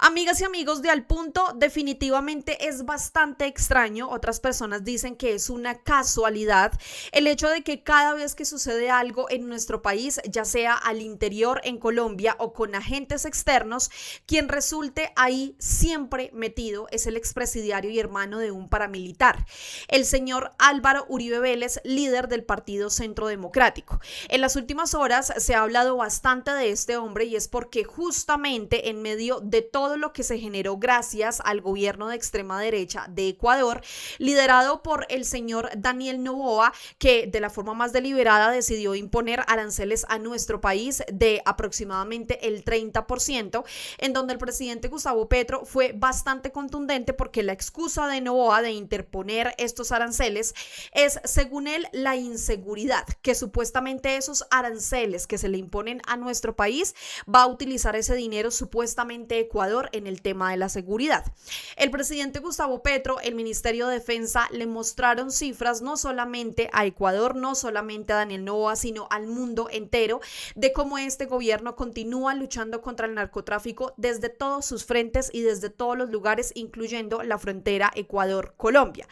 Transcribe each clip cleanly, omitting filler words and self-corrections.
Amigas y amigos de Al Punto, definitivamente es bastante extraño, otras personas dicen que es una casualidad, el hecho de que cada vez que sucede algo en nuestro país, ya sea al interior en Colombia o con agentes externos, quien resulte ahí siempre metido es el expresidiario y hermano de un paramilitar, el señor Álvaro Uribe Vélez, líder del Partido Centro Democrático. En las últimas horas se ha hablado bastante de este hombre y es porque justamente en medio de todo lo que se generó gracias al gobierno de extrema derecha de Ecuador, liderado por el señor Daniel Noboa, que de la forma más deliberada decidió imponer aranceles a nuestro país de aproximadamente el 30%, en donde el presidente Gustavo Petro fue bastante contundente porque la excusa de Noboa de interponer estos aranceles es, según él, la inseguridad, que supuestamente esos aranceles que se le imponen a nuestro país va a utilizar ese dinero supuestamente Ecuador en el tema de la seguridad. El presidente Gustavo Petro, el Ministerio de Defensa le mostraron cifras no solamente a Ecuador, no solamente a Daniel Noboa, sino al mundo entero de cómo este gobierno continúa luchando contra el narcotráfico desde todos sus frentes y desde todos los lugares, incluyendo la frontera Ecuador-Colombia.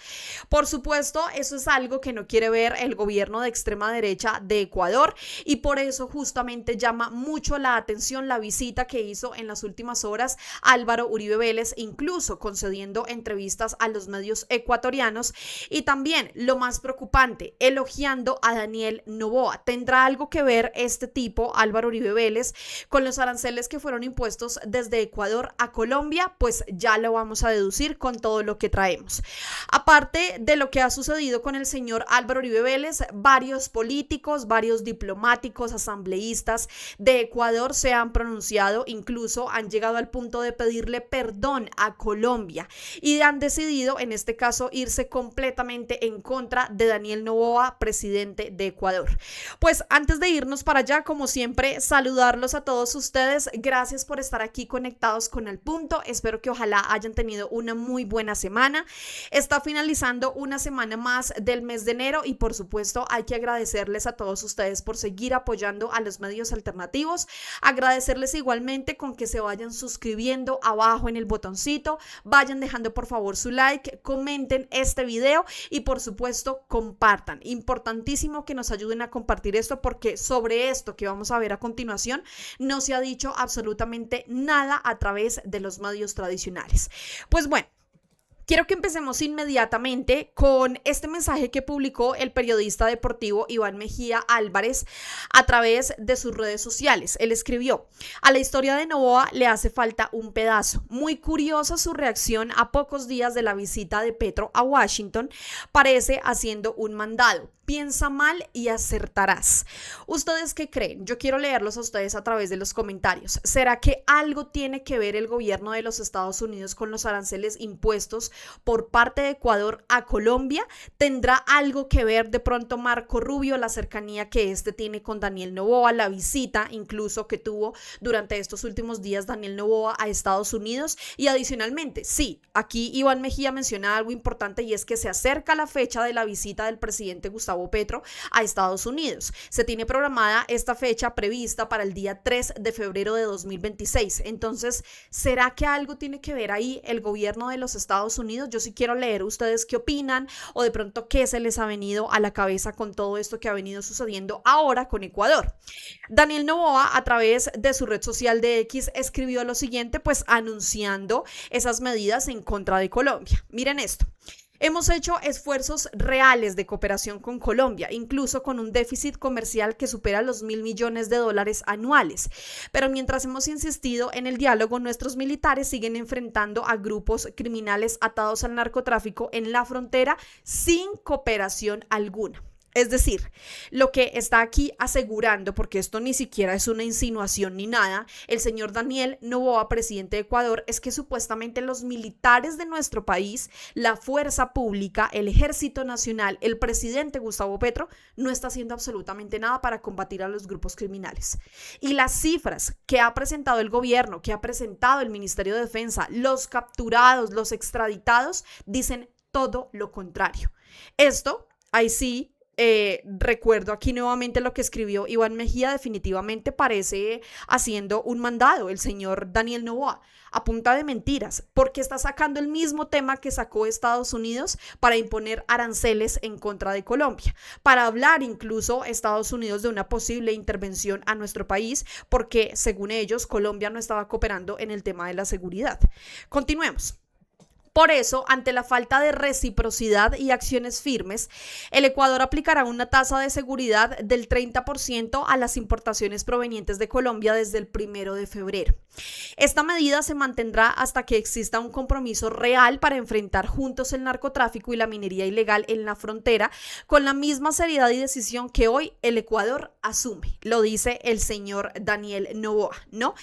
Por supuesto, eso es algo que no quiere ver el gobierno de extrema derecha de Ecuador y por eso justamente llama mucho la atención la visita que hizo en las últimas horas Álvaro Uribe Vélez, incluso concediendo entrevistas a los medios ecuatorianos y también, lo más preocupante, elogiando a Daniel Noboa. ¿Tendrá algo que ver este tipo, Álvaro Uribe Vélez, con los aranceles que fueron impuestos desde Ecuador a Colombia? Pues ya lo vamos a deducir con todo lo que traemos. Aparte de lo que ha sucedido con el señor Álvaro Uribe Vélez, varios políticos, varios diplomáticos, asambleístas de Ecuador se han pronunciado, incluso han llegado al punto de pedirle perdón a Colombia y han decidido, en este caso, irse completamente en contra de Daniel Noboa, presidente de Ecuador. Pues antes de irnos para allá, como siempre, saludarlos a todos ustedes. Gracias por estar aquí conectados con El Punto. Espero que ojalá hayan tenido una muy buena semana. Está finalizando una semana más del mes de enero y por supuesto hay que agradecerles a todos ustedes por seguir apoyando a los medios alternativos. Agradecerles igualmente con que se vayan suscribiendo abajo en el botoncito, vayan dejando por favor su like, comenten este video y por supuesto compartan. Importantísimo que nos ayuden a compartir esto porque sobre esto que vamos a ver a continuación no se ha dicho absolutamente nada a través de los medios tradicionales. Pues bueno, quiero que empecemos inmediatamente con este mensaje que publicó el periodista deportivo Iván Mejía Álvarez a través de sus redes sociales. Él escribió: a la historia de Noboa le hace falta un pedazo. Muy curiosa su reacción a pocos días de la visita de Petro a Washington. Parece haciendo un mandado. Piensa mal y acertarás. ¿Ustedes qué creen? Yo quiero leerlos a ustedes a través de los comentarios. ¿Será que algo tiene que ver el gobierno de los Estados Unidos con los aranceles impuestos por parte de Ecuador a Colombia? ¿Tendrá algo que ver de pronto Marco Rubio, la cercanía que este tiene con Daniel Noboa, la visita incluso que tuvo durante estos últimos días Daniel Noboa a Estados Unidos? Y adicionalmente, sí, aquí Iván Mejía menciona algo importante y es que se acerca la fecha de la visita del presidente Gustavo Petro a Estados Unidos. Se tiene programada esta fecha prevista para el día 3 de febrero de 2026. Entonces, ¿será que algo tiene que ver ahí el gobierno de los Estados Unidos? Yo sí quiero leer ustedes qué opinan o de pronto qué se les ha venido a la cabeza con todo esto que ha venido sucediendo ahora con Ecuador. Daniel Noboa, a través de su red social de X, escribió lo siguiente, pues anunciando esas medidas en contra de Colombia. Miren esto. Hemos hecho esfuerzos reales de cooperación con Colombia, incluso con un déficit comercial que supera los $1.000 millones anuales. Pero mientras hemos insistido en el diálogo, nuestros militares siguen enfrentando a grupos criminales atados al narcotráfico en la frontera sin cooperación alguna. Es decir, lo que está aquí asegurando, porque esto ni siquiera es una insinuación ni nada, el señor Daniel Noboa, presidente de Ecuador, es que supuestamente los militares de nuestro país, la fuerza pública, el Ejército Nacional, el presidente Gustavo Petro, no está haciendo absolutamente nada para combatir a los grupos criminales. Y las cifras que ha presentado el gobierno, que ha presentado el Ministerio de Defensa, los capturados, los extraditados, dicen todo lo contrario. Esto, ahí sí, Recuerdo aquí nuevamente lo que escribió Iván Mejía, definitivamente parece haciendo un mandado el señor Daniel Noboa a punta de mentiras, porque está sacando el mismo tema que sacó Estados Unidos para imponer aranceles en contra de Colombia, para hablar incluso Estados Unidos de una posible intervención a nuestro país, porque según ellos Colombia no estaba cooperando en el tema de la seguridad. Continuemos. Por eso, ante la falta de reciprocidad y acciones firmes, el Ecuador aplicará una tasa de seguridad del 30% a las importaciones provenientes de Colombia desde el 1 de febrero. Esta medida se mantendrá hasta que exista un compromiso real para enfrentar juntos el narcotráfico y la minería ilegal en la frontera con la misma seriedad y decisión que hoy el Ecuador asume, lo dice el señor Daniel Noboa, ¿no?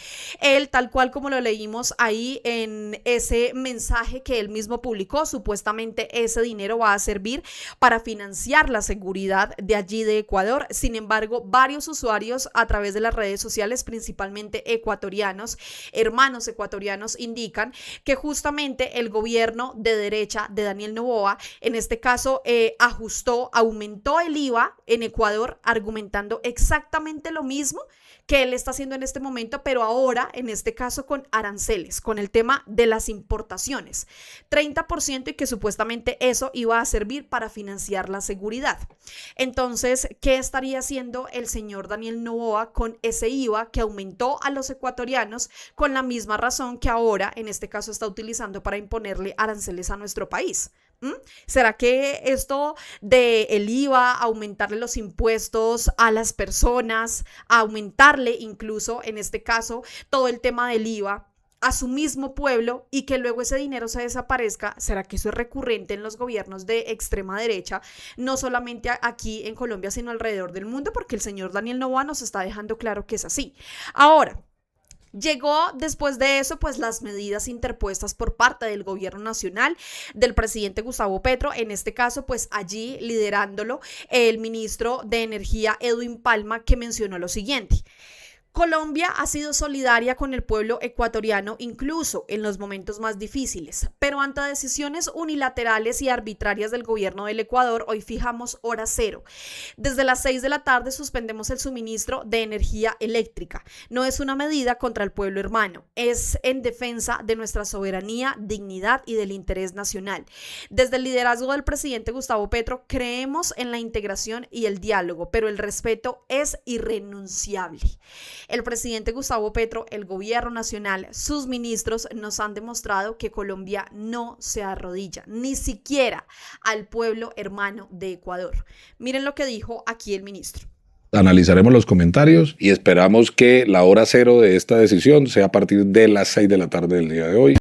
Él, tal cual como lo leímos ahí en ese mensaje que él mismo publicó, supuestamente ese dinero va a servir para financiar la seguridad de allí de Ecuador. Sin embargo, varios usuarios a través de las redes sociales, principalmente ecuatorianos, hermanos ecuatorianos, indican que justamente el gobierno de derecha de Daniel Noboa, en este caso, aumentó el IVA en Ecuador, argumentando exactamente lo mismo que él está haciendo en este momento, pero ahora, en este caso, con aranceles, con el tema de las importaciones. 30% y que supuestamente eso iba a servir para financiar la seguridad. Entonces, ¿qué estaría haciendo el señor Daniel Noboa con ese IVA que aumentó a los ecuatorianos con la misma razón que ahora, en este caso, está utilizando para imponerle aranceles a nuestro país? ¿Será que esto de el IVA, aumentarle los impuestos a las personas, aumentarle incluso, en este caso, todo el tema del IVA a su mismo pueblo y que luego ese dinero se desaparezca? ¿Será que eso es recurrente en los gobiernos de extrema derecha, no solamente aquí en Colombia, sino alrededor del mundo? Porque el señor Daniel Noboa nos está dejando claro que es así. Ahora, llegó después de eso, pues las medidas interpuestas por parte del gobierno nacional, del presidente Gustavo Petro, en este caso, pues allí liderándolo el ministro de Energía, Edwin Palma, que mencionó lo siguiente: Colombia ha sido solidaria con el pueblo ecuatoriano incluso en los momentos más difíciles, pero ante decisiones unilaterales y arbitrarias del gobierno del Ecuador, hoy fijamos hora cero. Desde las 6 de la tarde suspendemos el suministro de energía eléctrica. No es una medida contra el pueblo hermano, es en defensa de nuestra soberanía, dignidad y del interés nacional. Desde el liderazgo del presidente Gustavo Petro creemos en la integración y el diálogo, pero el respeto es irrenunciable. El presidente Gustavo Petro, el gobierno nacional, sus ministros nos han demostrado que Colombia no se arrodilla, ni siquiera al pueblo hermano de Ecuador. Miren lo que dijo aquí el ministro. Analizaremos los comentarios y esperamos que la hora cero de esta decisión sea a partir de las 6 de la tarde del día de hoy.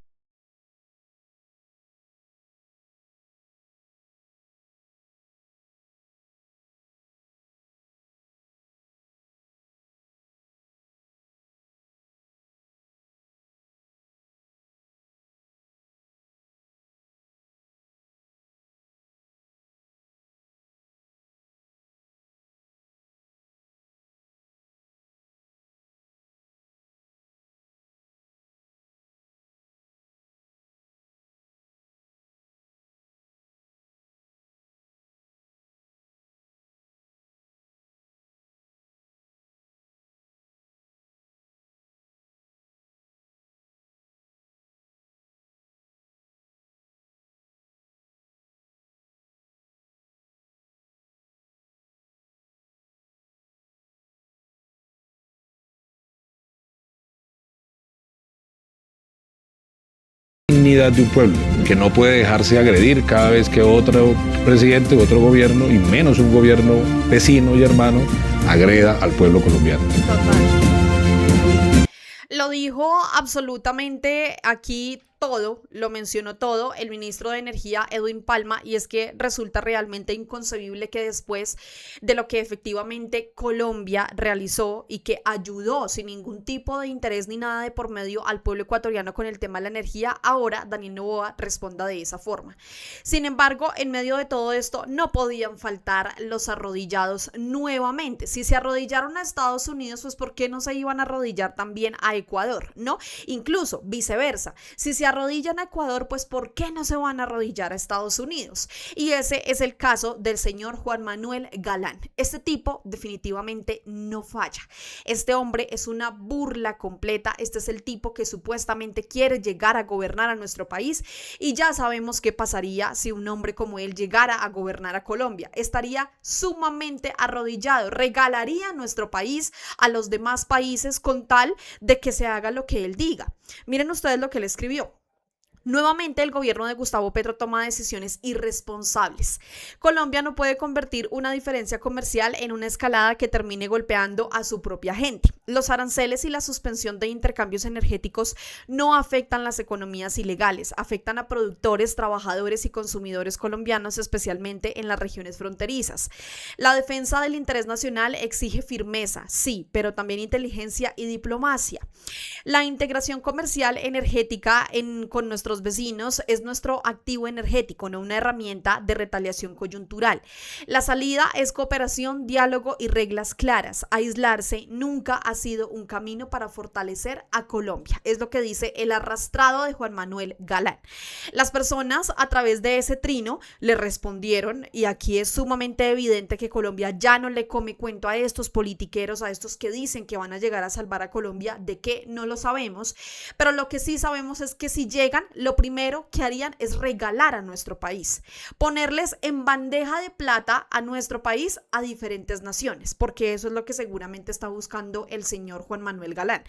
Dignidad de un pueblo, que no puede dejarse agredir cada vez que otro presidente u otro gobierno, y menos un gobierno vecino y hermano, agreda al pueblo colombiano. Total. Lo dijo absolutamente aquí todo, lo mencionó todo el ministro de Energía, Edwin Palma, y es que resulta realmente inconcebible que después de lo que efectivamente Colombia realizó y que ayudó sin ningún tipo de interés ni nada de por medio al pueblo ecuatoriano con el tema de la energía, ahora Daniel Noboa responda de esa forma. Sin embargo, en medio de todo esto no podían faltar los arrodillados nuevamente. Si se arrodillaron a Estados Unidos, pues ¿por qué no se iban a arrodillar también a Ecuador? ¿No? Incluso viceversa. Si se arrodillan a Ecuador, pues ¿por qué no se van a arrodillar a Estados Unidos? Y ese es el caso del señor Juan Manuel Galán. Este tipo definitivamente no falla. Este hombre es una burla completa. Este es el tipo que supuestamente quiere llegar a gobernar a nuestro país, y ya sabemos qué pasaría si un hombre como él llegara a gobernar a Colombia. Estaría sumamente arrodillado, regalaría nuestro país a los demás países con tal de que se haga lo que él diga. Miren ustedes lo que él escribió. Nuevamente, el gobierno de Gustavo Petro toma decisiones irresponsables. Colombia no puede convertir una diferencia comercial en una escalada que termine golpeando a su propia gente. Los aranceles y la suspensión de intercambios energéticos no afectan las economías ilegales, afectan a productores, trabajadores y consumidores colombianos, especialmente en las regiones fronterizas. La defensa del interés nacional exige firmeza, sí, pero también inteligencia y diplomacia. La integración comercial energética con nuestros vecinos es nuestro activo energético, no una herramienta de retaliación coyuntural. La salida es cooperación, diálogo y reglas claras. Aislarse nunca ha sido un camino para fortalecer a Colombia. Es lo que dice el arrastrado de Juan Manuel Galán. Las personas a través de ese trino le respondieron, y aquí es sumamente evidente que Colombia ya no le come cuento a estos politiqueros, a estos que dicen que van a llegar a salvar a Colombia. ¿De qué? No lo sabemos, pero lo que sí sabemos es que si llegan, lo primero que harían es regalar a nuestro país, ponerles en bandeja de plata a nuestro país a diferentes naciones, porque eso es lo que seguramente está buscando el señor Juan Manuel Galán.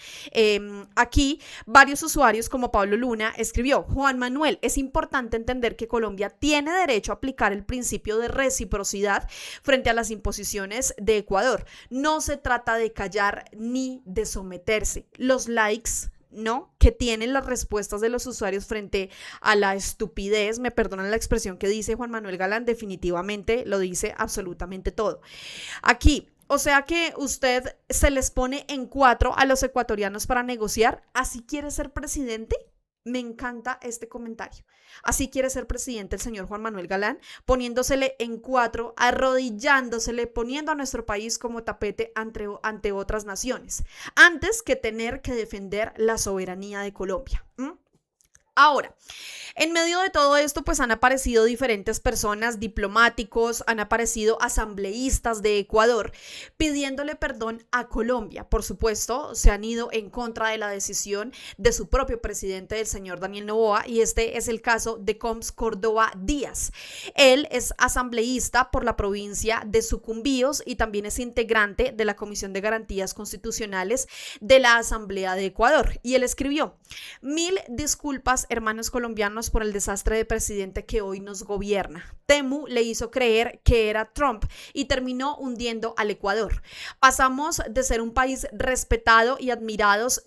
Aquí varios usuarios como Pablo Luna escribió: Juan Manuel, es importante entender que Colombia tiene derecho a aplicar el principio de reciprocidad frente a las imposiciones de Ecuador. No se trata de callar ni de someterse. Los likes, ¿no?, que tienen las respuestas de los usuarios frente a la estupidez, me perdonan la expresión que dice Juan Manuel Galán, definitivamente lo dice absolutamente todo. Aquí, o sea que usted se les pone en cuatro a los ecuatorianos para negociar. ¿Así quiere ser presidente? Me encanta este comentario. Así quiere ser presidente el señor Juan Manuel Galán, poniéndosele en cuatro, arrodillándosele, poniendo a nuestro país como tapete ante otras naciones, antes que tener que defender la soberanía de Colombia. Ahora, en medio de todo esto, pues han aparecido diferentes personas, diplomáticos, han aparecido asambleístas de Ecuador pidiéndole perdón a Colombia. Por supuesto, se han ido en contra de la decisión de su propio presidente, el señor Daniel Noboa, y este es el caso de Combs Córdoba Díaz. Él es asambleísta por la provincia de Sucumbíos y también es integrante de la Comisión de Garantías Constitucionales de la Asamblea de Ecuador. Y él escribió: 1000 disculpas, hermanos colombianos, por el desastre de presidente que hoy nos gobierna. Temu le hizo creer que era Trump y terminó hundiendo al Ecuador. Pasamos de ser un país respetado y admirados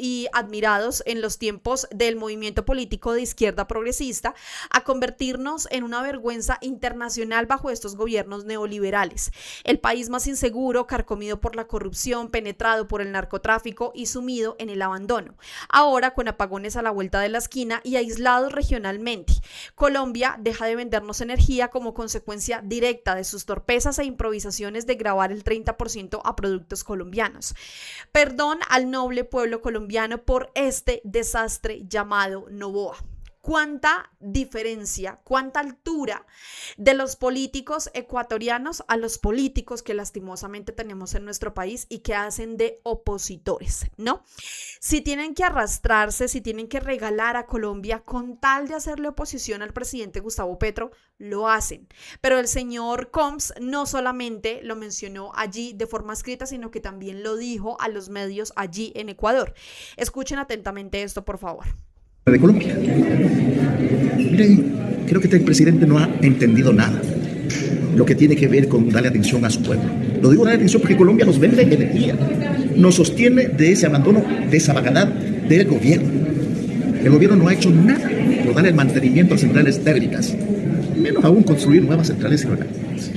en los tiempos del movimiento político de izquierda progresista a convertirnos en una vergüenza internacional bajo estos gobiernos neoliberales. El país más inseguro, carcomido por la corrupción, penetrado por el narcotráfico y sumido en el abandono. Ahora con apagones a la vuelta de la esquina y aislados regionalmente. Colombia deja de vendernos energía como consecuencia directa de sus torpezas e improvisaciones de gravar el 30% a productos colombianos. Perdón al noble pueblo colombiano por este desastre llamado Noboa. Cuánta diferencia, cuánta altura de los políticos ecuatorianos a los políticos que lastimosamente tenemos en nuestro país y que hacen de opositores, ¿no? Si tienen que arrastrarse, si tienen que regalar a Colombia con tal de hacerle oposición al presidente Gustavo Petro, lo hacen. Pero el señor Combs no solamente lo mencionó allí de forma escrita, sino que también lo dijo a los medios allí en Ecuador. Escuchen atentamente esto, por favor. De Colombia. Miren, creo que el presidente no ha entendido nada lo que tiene que ver con darle atención a su pueblo. Lo digo darle atención porque Colombia nos vende energía, nos sostiene de ese abandono, de esa vagadad del gobierno. El gobierno no ha hecho nada por darle el mantenimiento a centrales térmicas, menos aún construir nuevas centrales hidroeléctricas.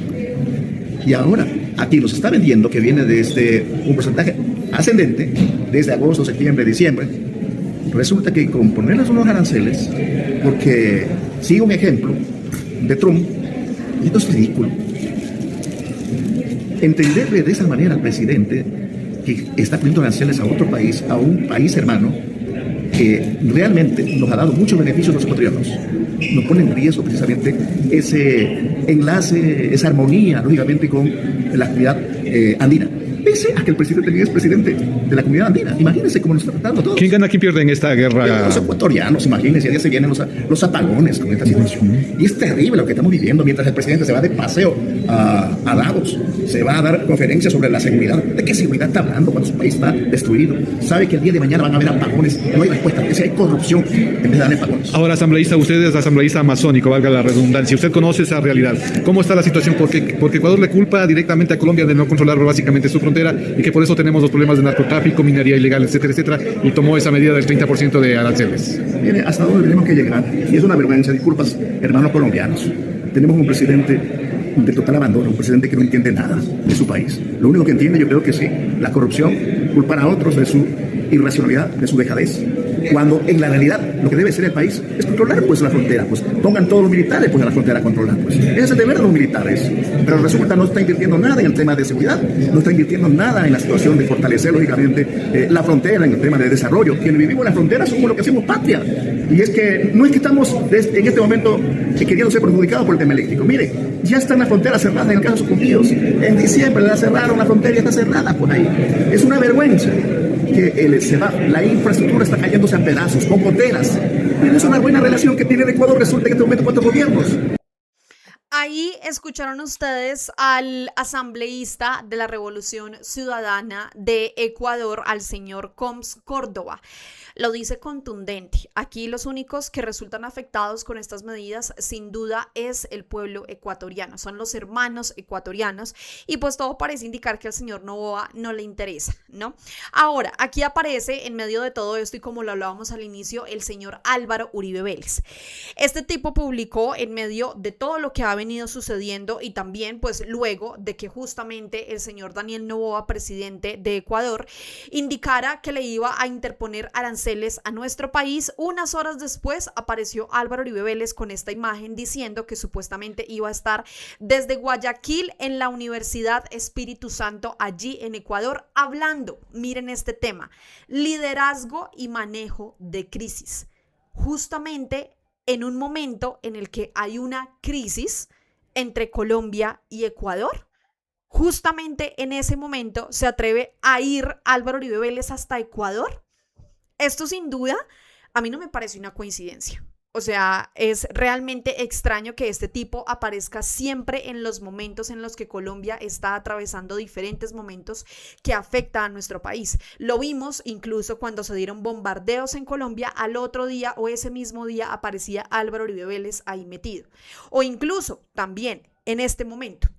Y ahora aquí nos está vendiendo que viene desde un porcentaje ascendente desde agosto, septiembre, diciembre. Resulta que con ponerles unos aranceles, porque sigue un ejemplo de Trump, y esto es ridículo. Entenderle de esa manera al presidente que está poniendo aranceles a otro país, a un país hermano, que realmente nos ha dado muchos beneficios a los ecuatorianos, nos pone en riesgo precisamente ese enlace, esa armonía, lógicamente, con la comunidad andina. Pese a que el presidente también es presidente de la comunidad andina. Imagínense cómo nos está tratando a todos. ¿Quién gana, quién pierde en esta guerra? Los ecuatorianos, imagínense, ya se vienen los apagones con esta situación. Y es terrible lo que estamos viviendo mientras el presidente se va de paseo a Davos, se va a dar conferencias sobre la seguridad. ¿De qué seguridad está hablando cuando su país está destruido? Sabe que el día de mañana van a haber apagones, no hay respuesta, que si hay corrupción en vez de darle apagones. Ahora, asambleísta, usted es asambleísta amazónico, valga la redundancia. Usted conoce esa realidad. ¿Cómo está la situación? Porque Ecuador le culpa directamente a Colombia de no controlar básicamente su frontera y que por eso tenemos los problemas de narcotráfico, minería ilegal, etcétera, etcétera, y tomó esa medida del 30% de aranceles. Mire, hasta dónde tenemos que llegar, y es una vergüenza, disculpas, hermanos colombianos. Tenemos un presidente de total abandono, un presidente que no entiende nada de su país. Lo único que entiende, yo creo que sí, la corrupción, culpar a otros de su irracionalidad, de su dejadez, cuando en la realidad lo que debe ser el país es controlar pues la frontera, pues pongan todos los militares pues a la frontera a controlar, pues ese es el deber de los militares, pero resulta no está invirtiendo nada en el tema de seguridad, no está invirtiendo nada en la situación de fortalecer lógicamente la frontera, en el tema de desarrollo. Quienes vivimos en la frontera somos los que hacemos patria, y es que no es que estamos en este momento queriendo ser perjudicados por el tema eléctrico. Mire, ya están las fronteras cerradas en el caso de Sucumbíos, en diciembre la cerraron, la frontera ya está cerrada por ahí, es una vergüenza que la infraestructura está cayéndose a pedazos, con goteras. Pero es una buena relación que tiene el Ecuador, resulta que en este momento 4 gobiernos. Ahí escucharon ustedes al asambleísta de la Revolución Ciudadana de Ecuador, al señor Combs Córdoba. Lo dice contundente. Aquí los únicos que resultan afectados con estas medidas, sin duda, es el pueblo ecuatoriano. Son los hermanos ecuatorianos y pues todo parece indicar que al señor Noboa no le interesa, ¿no? Ahora, aquí aparece en medio de todo esto y como lo hablábamos al inicio, el señor Álvaro Uribe Vélez. Este tipo publicó en medio de todo lo que ha venido sucediendo y también pues luego de que justamente el señor Daniel Noboa, presidente de Ecuador, indicara que le iba a interponer aranceles a nuestro país. Unas horas después apareció Álvaro Uribe Vélez con esta imagen diciendo que supuestamente iba a estar desde Guayaquil en la Universidad Espíritu Santo allí en Ecuador hablando, miren este tema, liderazgo y manejo de crisis. Justamente en un momento en el que hay una crisis entre Colombia y Ecuador. Justamente en ese momento se atreve a ir Álvaro Uribe Vélez hasta Ecuador. Esto sin duda a mí no me parece una coincidencia. O sea, es realmente extraño que este tipo aparezca siempre en los momentos en los que Colombia está atravesando diferentes momentos que afectan a nuestro país. Lo vimos incluso cuando se dieron bombardeos en Colombia, al otro día o ese mismo día aparecía Álvaro Uribe Vélez ahí metido. O incluso también en este momento.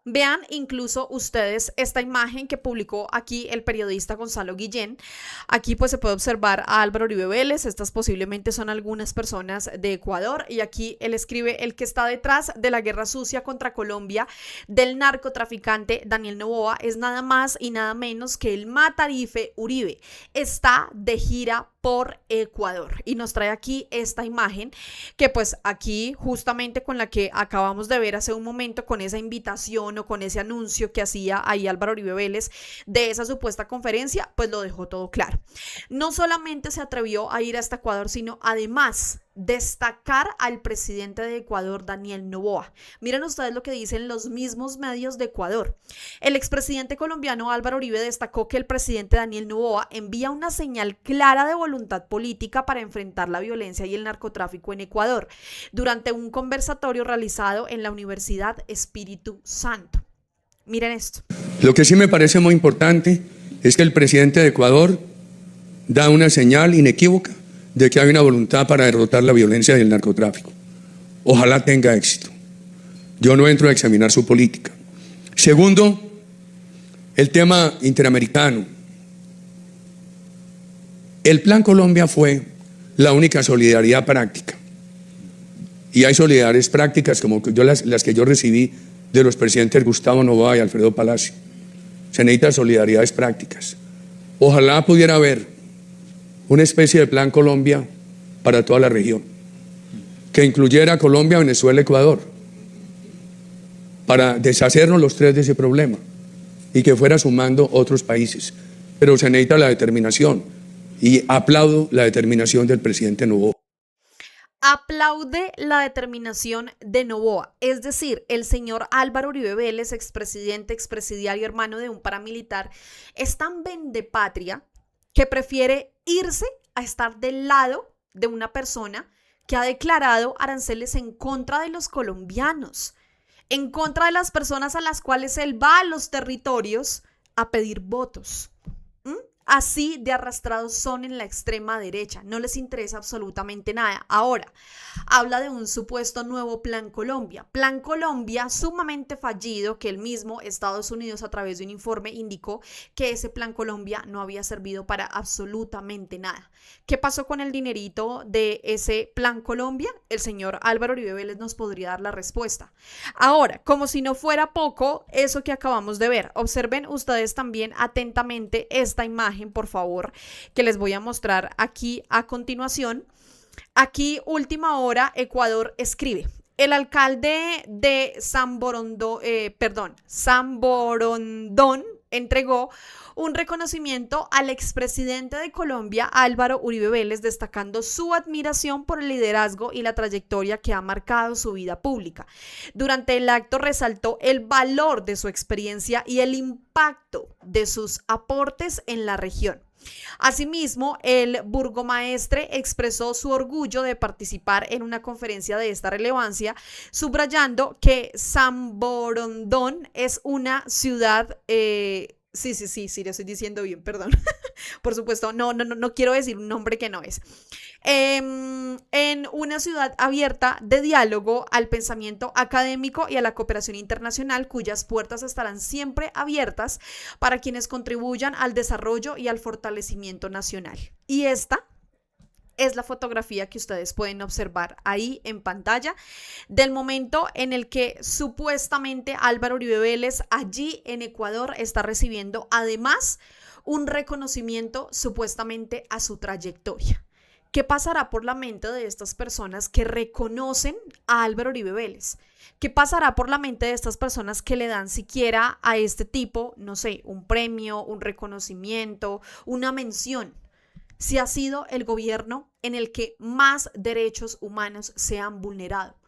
Vean incluso ustedes esta imagen que publicó aquí el periodista Gonzalo Guillén. Aquí pues se puede observar a Álvaro Uribe Vélez. Estas posiblemente son algunas personas de Ecuador. Y aquí él escribe: el que está detrás de la guerra sucia contra Colombia del narcotraficante Daniel Noboa es nada más y nada menos que el Matarife Uribe. Está de gira por Ecuador y nos trae aquí esta imagen que pues aquí justamente con la que acabamos de ver hace un momento, con esa invitación o con ese anuncio que hacía ahí Álvaro Uribe Vélez de esa supuesta conferencia, pues lo dejó todo claro. No solamente se atrevió a ir hasta Ecuador, sino además destacar al presidente de Ecuador, Daniel Noboa. Miren ustedes lo que dicen los mismos medios de Ecuador. El expresidente colombiano Álvaro Uribe destacó que el presidente Daniel Noboa envía una señal clara de voluntad política para enfrentar la violencia y el narcotráfico en Ecuador durante un conversatorio realizado en la Universidad Espíritu Santo. Miren esto. Lo que sí me parece muy importante es que el presidente de Ecuador da una señal inequívoca de que hay una voluntad para derrotar la violencia y el narcotráfico. Ojalá tenga éxito. Yo no entro a examinar su política. Segundo, el tema interamericano. El Plan Colombia fue la única solidaridad práctica. Y hay solidaridades prácticas como las que yo recibí de los presidentes Gustavo Noboa y Alfredo Palacio. Se necesitan solidaridades prácticas. Ojalá pudiera haber una especie de Plan Colombia para toda la región, que incluyera Colombia, Venezuela, Ecuador, para deshacernos los tres de ese problema y que fuera sumando otros países. Pero se necesita la determinación y aplaudo la determinación del presidente Noboa. Aplaude la determinación de Noboa, es decir, el señor Álvaro Uribe Vélez, expresidente, expresidiario, hermano de un paramilitar, es tan vendepatria que prefiere irse a estar del lado de una persona que ha declarado aranceles en contra de los colombianos, en contra de las personas a las cuales él va a los territorios a pedir votos. Así de arrastrados son en la extrema derecha, no les interesa absolutamente nada. Ahora, habla de un supuesto nuevo Plan Colombia. Plan Colombia sumamente fallido, que el mismo Estados Unidos a través de un informe indicó que ese Plan Colombia no había servido para absolutamente nada. ¿Qué pasó con el dinerito de ese Plan Colombia? El señor Álvaro Uribe Vélez nos podría dar la respuesta. Ahora, como si no fuera poco, eso que acabamos de ver, observen ustedes también atentamente esta imagen, por favor, que les voy a mostrar aquí a continuación. Aquí, última hora, Ecuador escribe: el alcalde de Samborondón entregó un reconocimiento al expresidente de Colombia, Álvaro Uribe Vélez, destacando su admiración por el liderazgo y la trayectoria que ha marcado su vida pública. Durante el acto resaltó el valor de su experiencia y el impacto de sus aportes en la región. Asimismo, el burgomaestre expresó su orgullo de participar en una conferencia de esta relevancia, subrayando que Samborondón es una ciudad... Sí, lo estoy diciendo bien, perdón. Por supuesto, no quiero decir un nombre que no es. En una ciudad abierta de diálogo al pensamiento académico y a la cooperación internacional, cuyas puertas estarán siempre abiertas para quienes contribuyan al desarrollo y al fortalecimiento nacional. Y esta es la fotografía que ustedes pueden observar ahí en pantalla del momento en el que supuestamente Álvaro Uribe Vélez allí en Ecuador está recibiendo además un reconocimiento supuestamente a su trayectoria. ¿Qué pasará por la mente de estas personas que reconocen a Álvaro Uribe Vélez? ¿Qué pasará por la mente de estas personas que le dan siquiera a este tipo, no sé, un premio, un reconocimiento, una mención? Si ha sido el gobierno en el que más derechos humanos se han vulnerado.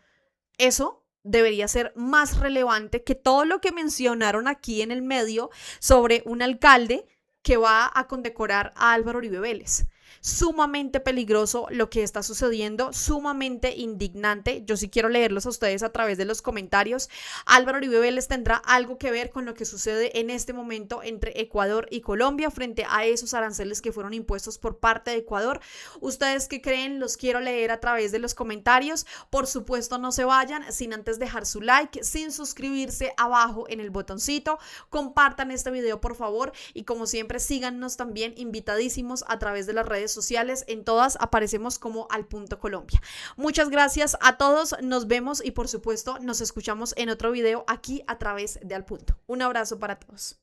Eso debería ser más relevante que todo lo que mencionaron aquí en el medio sobre un alcalde que va a condecorar a Álvaro Uribe Vélez. Sumamente peligroso lo que está sucediendo, sumamente indignante. Yo sí quiero leerlos a ustedes a través de los comentarios. Álvaro Uribe Vélez tendrá algo que ver con lo que sucede en este momento entre Ecuador y Colombia frente a esos aranceles que fueron impuestos por parte de Ecuador. ¿Ustedes qué creen? Los quiero leer a través de los comentarios. Por supuesto, no se vayan sin antes dejar su like, sin suscribirse abajo en el botoncito. Compartan este video, por favor, y como siempre, síganos también invitadísimos a través de las redes sociales. En todas aparecemos como Al Punto Colombia. Muchas gracias a todos, nos vemos y por supuesto nos escuchamos en otro video aquí a través de Al Punto. Un abrazo para todos.